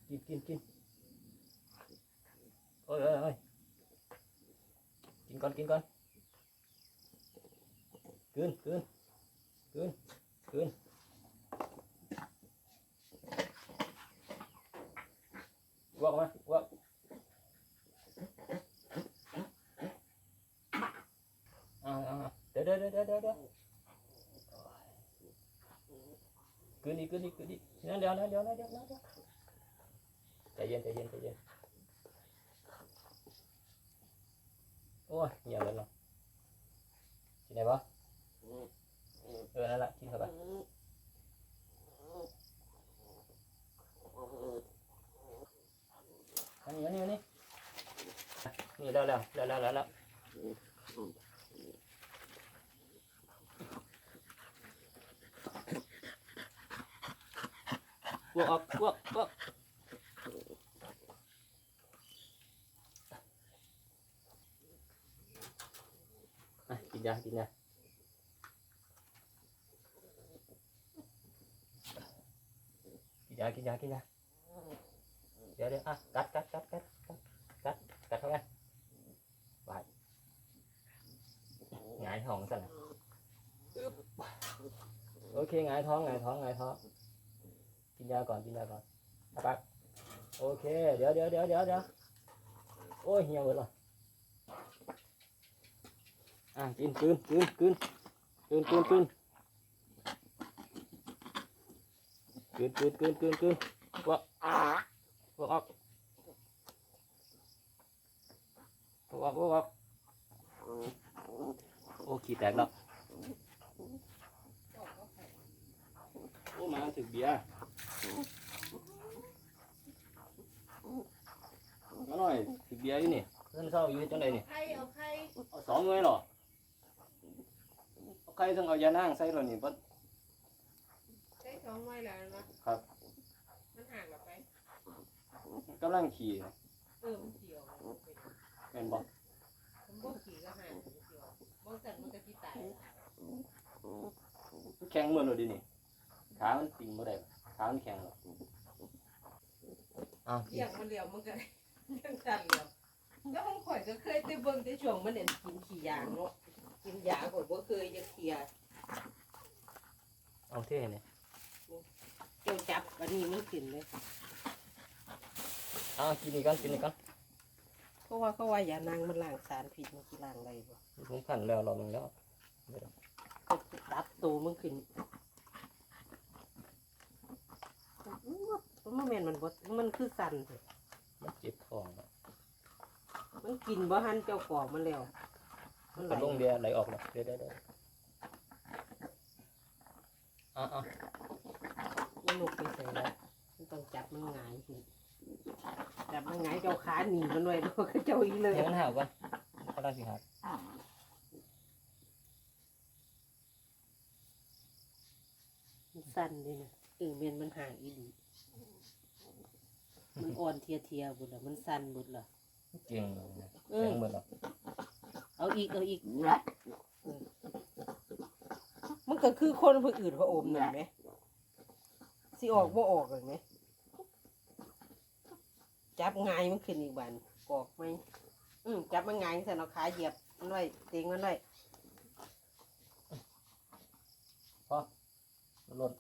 กินโอ้ยกินก่อนกลืนวักมาวักเดี๋ยวกลืนอีกนั่นเดี๋ยวใจเย็นโอ้ยเงียบเลยเนาะกินไหนบ้างนั่นแหละกินเข้าไปอันนี้นี่แล้วพวกกินยาเดี๋ยวกัดเข้าไปไปหงายท้องสั่นโอเคหงายท้องกินยาก่อนปั๊บโอเคเดี๋ยวโอ้ยเหี่ยวหมดเลยกินวักออกโอ้ขี้แตกแล้วโอ้มาถึงเบียร์มาหน่อยถึงเบียร์อยู่นี่เพื่อนเศร้าอยู่จังไดนี่เอา2 หน่วยหรอเอาใครต้องเอายานั่งใส่หรอนี่ปั๊ดใช้2 หน่วยแล้วนะครับมันห่างกับไปกำลังขี่มันเกี่ยวเป็นบ่ผมบ่ขี่ก็ห่างเกี่ยวบ่สั่นมันก็สิตายแข็งเหมือนเลยดินี่ขามันติ่งบ่ได้ขามันแข็งหรอเกี่ยงมันเลี้ยวมันก็ยังสั่นเลี้ยวแล้วผมข่อยก็เคยไปเบิ่งแต่ช่วงมันกินขี้ยางเนาะกินยาข่อยบ่เคยจะเคลียร์เอาเท่เนี่ยเจ้าจับอันนี้มันขึ้นเลยกินอีกก่อนเพราะว่าเขาว่ายานางมันล้างสารพิษมันสิล้างได้บ่ผมขันแล้วรอบนึงแล้วก็ดับตัวมันขึ้นมันแม่นมันบ่มันคือสั่นมันเจ็บท้องมันกินบ่หันเจ้าของมันแล้วมันลงเดียไหลออกแล้วเดี๋ยวมันลุกไปใส่แล้วมันต้องจับมันหงายขึ้นจับมันหงายเจ้าขาหนีมันไว้แล้วก็เจ้าอีเลยมันห่าวก่อนเขาได้สิครับสั้นเลยนะเมียนมันห่างอีดีมันอ่อนเทียบุญละมันสั้นบุญละเก่งแข็งหมดหรอเอาอีกมันก็คือคนผู้อื่นพระอมหนึ่งไหมสิออกบ่ออกเลยไหมจับง่ายมันขึ้นอีกบันกอกไหมจับมันง่ายใส่เอาขาเหยียบมันไว้เต็งมันไว้พอมันหล่น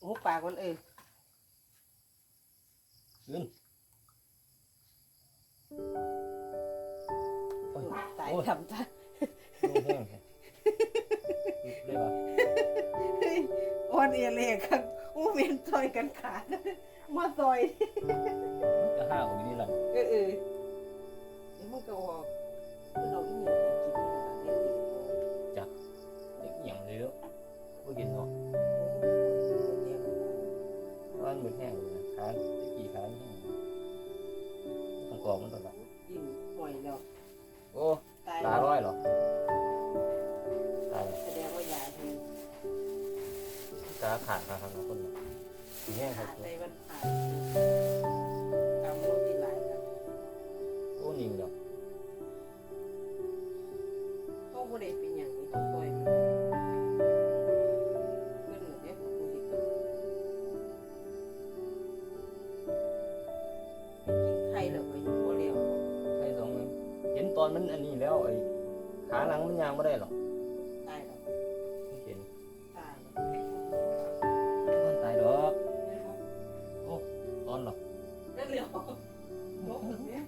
หูปากมันขึ้นตายทำซะเลยว่ะอ่อนเอเล่ครับเวียนซอยกันขาดมาซอยก็ห้าวอย่างนี้แหละเดี๋ยวมันก็ออกมันเอาอีหยังไปกินนี่ล่ะจับเด็กอย่างเลยแล้วก็กินเนาะว่ามันแห้งเลยนะขากี่ขาแห้งต้องกรอบมันตลอดยิ่งปล่อยแล้วโอ้ตาร้อยหรอตาแสดงว่ายาแห้งตาขาดมาทางคนสีแห้งครับในมันขาดกำลังดีหลายครับโอ้นิ่งเนาะก็บ่ได้เป็นอย่างนี้ต้องปล่อยมันเพิ่นเด้อผู้เฮ็ด อนมันอันนี้แล้วไอ้ขาหลังมันยางไม่ได้หรอก ตายแล้ว เห็น ตายแล้ว มันตายดอกตอนหรอก นั่นเหลียวลบแบบนี้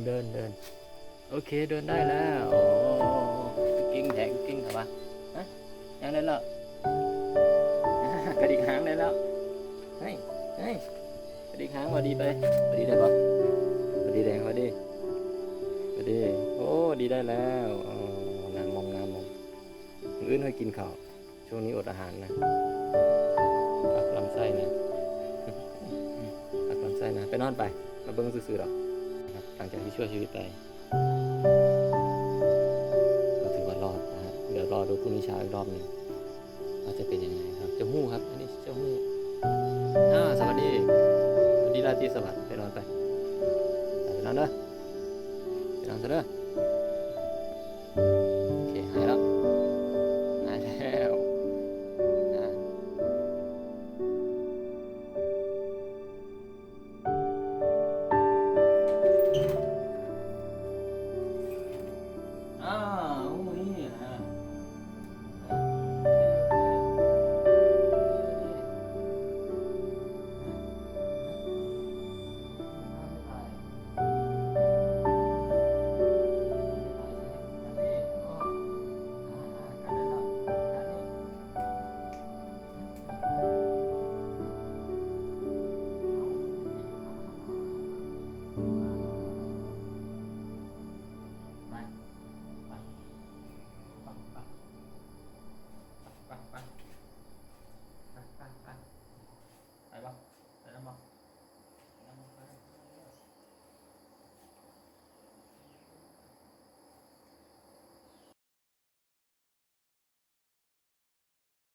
เดินโอเคเดินได้แล้วโอ้กิ้งแถงกิ้งเหรอวะฮะยังได้แล้วกระดิกหางได้แล้วเฮ้ยกระดิกหางพอดีไปพอดีได้ปะพอดีแดงพอดีโอ้ดีได้แล้วน้ำมองมื้ออื่นให้กินข้าวช่วงนี้อดอาหารนะพักลำไส้นะพักลำไส้นะไปนอนไปมาเบิ้งซื่อๆหรอกหลังจากที่ช่วยชีวิตไปก็ถือว่ารอดนะฮะเดี๋ยวรอดูพรุ่งนี้เช้าอีกรอบหนึ่งว่าจะเป็นยังไงครับเจ้าหู้ครับอันนี้เจ้าหู้สวัสดีราตรีสวัสดิ์ไปนอนไปนอนเด้อไปนอนซะเด้อ